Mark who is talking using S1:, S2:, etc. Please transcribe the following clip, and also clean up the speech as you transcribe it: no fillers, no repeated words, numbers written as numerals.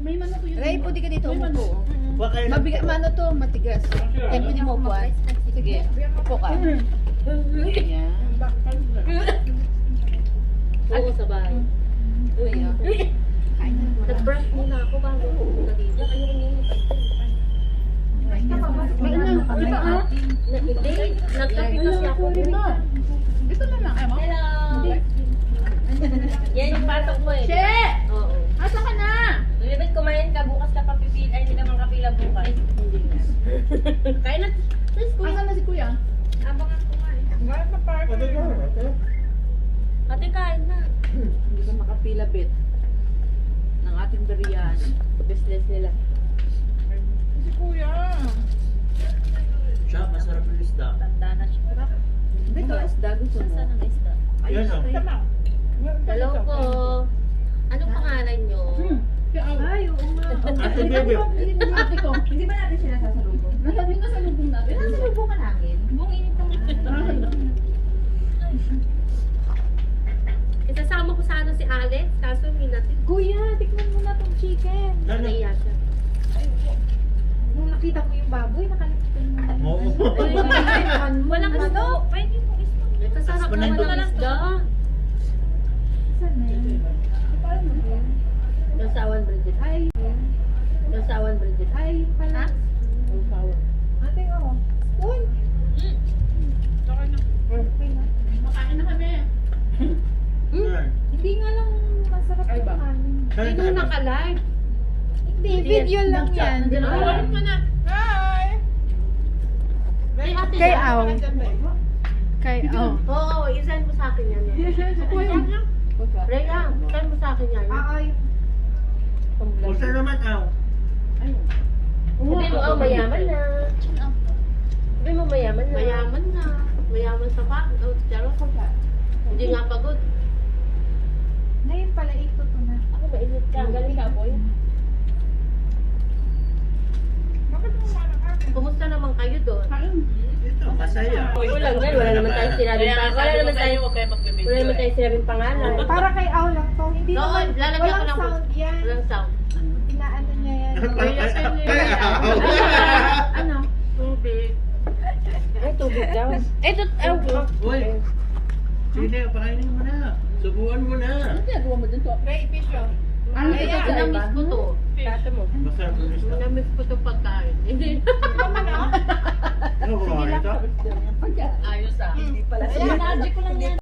S1: May manok yun.
S2: Ray, pwede ka dito umupo.
S3: Baka yun.
S2: Mabigat mano to, matigas. Kaya pwede mo upuan. Sige, upo ka. Ayan.
S4: Oo, sa bahay.
S2: Ayan.
S4: Nag-brush muna ako bago pumunta dito. Ayoko nyo Hindi. Nagkape kasi ako.
S1: Ito na lang, mo?
S4: Hello! Yan yung patok mo eh.
S1: Che!
S4: Oo.
S1: Asa ka na?
S4: Lilibit kumain ka bukas ka papipil. Ay, hindi ka mang kapila bukas. Kaya na.
S1: Asa na si kuya?
S4: Abangan kumain. Ate, kain na.
S2: Hindi ka makapila bit ng ating biryani.
S4: Business nila.
S1: Si kuya.
S3: Siya, masarap yung isda.
S4: Tanda na siya.
S2: Ito, isda gusto mo.
S4: Saan ang isda?
S3: Yan o.
S1: Tama.
S4: Hello po. Anong pangalan nyo?
S2: Ay, oo nga.
S3: Ate Bebe.
S1: Ate ko.
S2: Hindi ba natin sila sasalubong?
S1: Nasabi ka sa lubong natin.
S2: Sasalubong ka namin.
S1: Buong init ng
S4: Isasama ko sana si Alex, kaso hindi natin.
S2: Kuya, tikman mo na tong chicken.
S4: Naiya siya.
S2: Nung nakita mo yung baboy, nakalimutan mo na.
S3: Oo.
S4: Walang isda. Pwede mo isda. Kasarap naman ng isda.
S2: Saan na yun?
S4: Yung sawan, Bridget.
S2: Ay,
S4: Yung sawan, Bridget.
S2: ay, yung pala.
S4: Yung sawan.
S2: Ate, oh. Uy! Okay na.
S1: Makain na kami.
S2: Hindi nga lang masarap
S1: Ay,
S2: yung
S1: ba?
S2: kanin.
S4: Hindi mo naka-live.
S2: Hindi, video lang yan.
S1: Awarin mo na. Hi!
S4: Ay, ate.
S2: Kay Aw. Kay Aw.
S4: Oo, isend mo sa akin yan. Rhea, send mo sa akin yan.
S2: Ay.
S3: Basta naman aw.
S4: Sabi mo, mayaman na. Sabi mo, mayaman na. Mayaman na. Mayaman sa pa. Oh, charot. Hindi nga pagod.
S2: Ngayon pala, 8 to na.
S4: Ako mainit ka. Galing ka, boy. Kumusta naman kayo doon?
S3: Ito, masaya.
S4: Wala nga, wala naman tayong sinabing pangalan. Wala naman tayong sinabing pangalan.
S2: Para kay Aw lang to. Hindi
S4: Oo,
S2: naman,
S4: lalagyan ko
S2: walang
S4: ng
S2: sound yan.
S4: Walang sound.
S2: Inaano niya yan.
S1: Ano?
S4: Tubig. Ay, tubig daw. Ito,
S3: Uy. Sige, pakainin mo na. Subuan mo na.
S1: Ano ginagawa mo dun to?
S2: Ray, fish yun.
S1: Ano
S4: Ay,
S1: ito?
S4: namiss ko to. Kata mo.
S3: Masarap yung isda.
S4: Namiss ko to pagkain. Hindi.
S3: Ano ba ito?
S4: Ayos ah.
S2: Hindi pala.
S1: Magic ko lang yan.